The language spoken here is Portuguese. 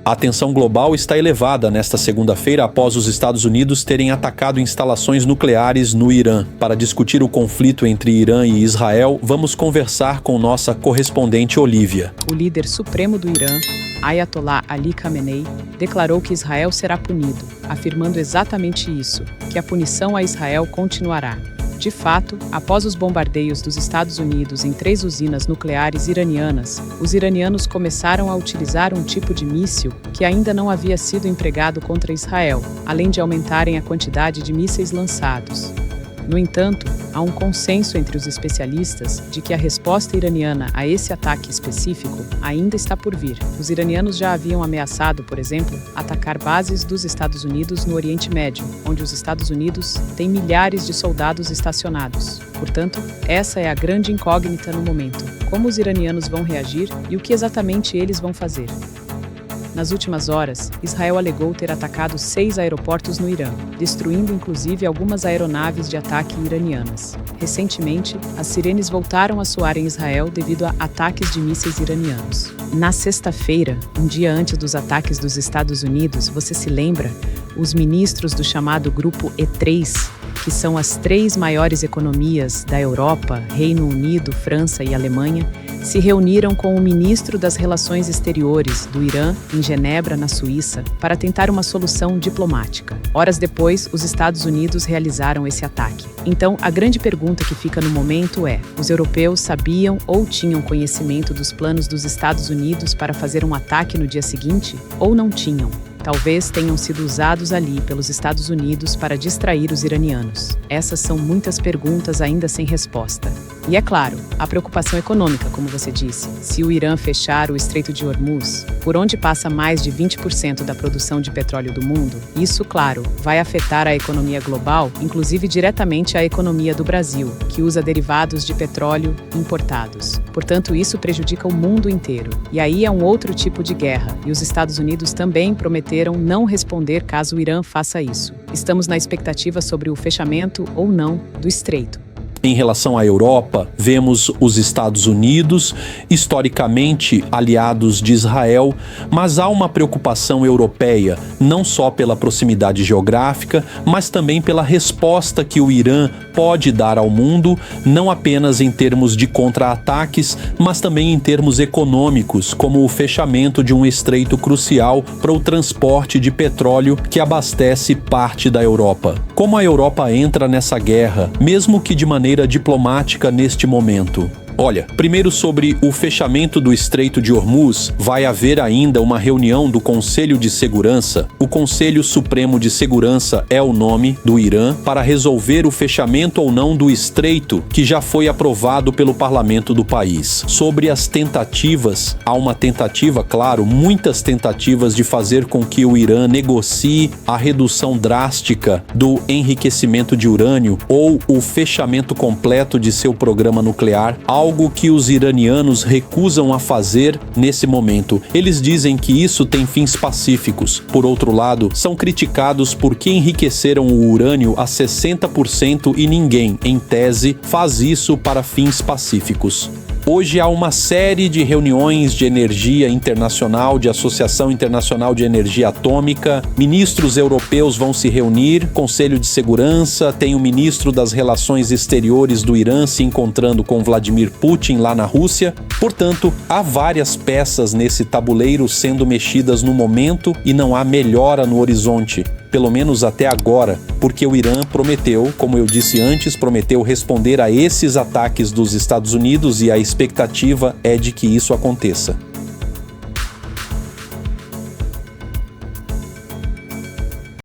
A tensão global está elevada nesta segunda-feira após os Estados Unidos terem atacado instalações nucleares no Irã. Para discutir o conflito entre Irã e Israel, vamos conversar com nossa correspondente Olívia. O líder supremo do Irã, Ayatollah Ali Khamenei, declarou que Israel será punido, afirmando exatamente isso, que a punição a Israel continuará. De fato, após os bombardeios dos Estados Unidos em 3 usinas nucleares iranianas, os iranianos começaram a utilizar um tipo de míssil que ainda não havia sido empregado contra Israel, além de aumentarem a quantidade de mísseis lançados. No entanto, há um consenso entre os especialistas de que a resposta iraniana a esse ataque específico ainda está por vir. Os iranianos já haviam ameaçado, por exemplo, atacar bases dos Estados Unidos no Oriente Médio, onde os Estados Unidos têm milhares de soldados estacionados. Portanto, essa é a grande incógnita no momento: como os iranianos vão reagir e o que exatamente eles vão fazer. Nas últimas horas, Israel alegou ter atacado 6 aeroportos no Irã, destruindo inclusive algumas aeronaves de ataque iranianas. Recentemente, as sirenes voltaram a soar em Israel devido a ataques de mísseis iranianos. Na sexta-feira, um dia antes dos ataques dos Estados Unidos, você se lembra? Os ministros do chamado Grupo E3, que são as 3 maiores economias da Europa, Reino Unido, França e Alemanha, se reuniram com o ministro das Relações Exteriores do Irã, em Genebra, na Suíça, para tentar uma solução diplomática. Horas depois, os Estados Unidos realizaram esse ataque. Então, a grande pergunta que fica no momento é: os europeus sabiam ou tinham conhecimento dos planos dos Estados Unidos para fazer um ataque no dia seguinte, ou não tinham? Talvez tenham sido usados ali pelos Estados Unidos para distrair os iranianos. Essas são muitas perguntas ainda sem resposta. E é claro, a preocupação econômica, como você disse. Se o Irã fechar o Estreito de Hormuz, por onde passa mais de 20% da produção de petróleo do mundo, isso, claro, vai afetar a economia global, inclusive diretamente a economia do Brasil, que usa derivados de petróleo importados. Portanto, isso prejudica o mundo inteiro. E aí é um outro tipo de guerra, e os Estados Unidos também prometeram não responder caso o Irã faça isso. Estamos na expectativa sobre o fechamento ou não do Estreito. Em relação à Europa, vemos os Estados Unidos, historicamente aliados de Israel, mas há uma preocupação europeia, não só pela proximidade geográfica, mas também pela resposta que o Irã pode dar ao mundo, não apenas em termos de contra-ataques, mas também em termos econômicos, como o fechamento de um estreito crucial para o transporte de petróleo que abastece parte da Europa. Como a Europa entra nessa guerra, mesmo que de maneira diplomática neste momento? Olha, primeiro sobre o fechamento do Estreito de Hormuz, vai haver ainda uma reunião do Conselho de Segurança. O Conselho Supremo de Segurança é o nome do Irã para resolver o fechamento ou não do estreito, que já foi aprovado pelo parlamento do país. Sobre as tentativas, há uma tentativa, claro, muitas tentativas de fazer com que o Irã negocie a redução drástica do enriquecimento de urânio ou o fechamento completo de seu programa nuclear, algo que os iranianos recusam a fazer nesse momento. Eles dizem que isso tem fins pacíficos. Por outro lado, são criticados porque enriqueceram o urânio a 60% e ninguém, em tese, faz isso para fins pacíficos. Hoje há uma série de reuniões de energia internacional, de Associação Internacional de Energia Atômica. Ministros europeus vão se reunir, Conselho de Segurança, tem o ministro das Relações Exteriores do Irã se encontrando com Vladimir Putin lá na Rússia. Portanto, há várias peças nesse tabuleiro sendo mexidas no momento e não há melhora no horizonte. Pelo menos até agora, porque o Irã prometeu, como eu disse antes, prometeu responder a esses ataques dos Estados Unidos e a expectativa é de que isso aconteça.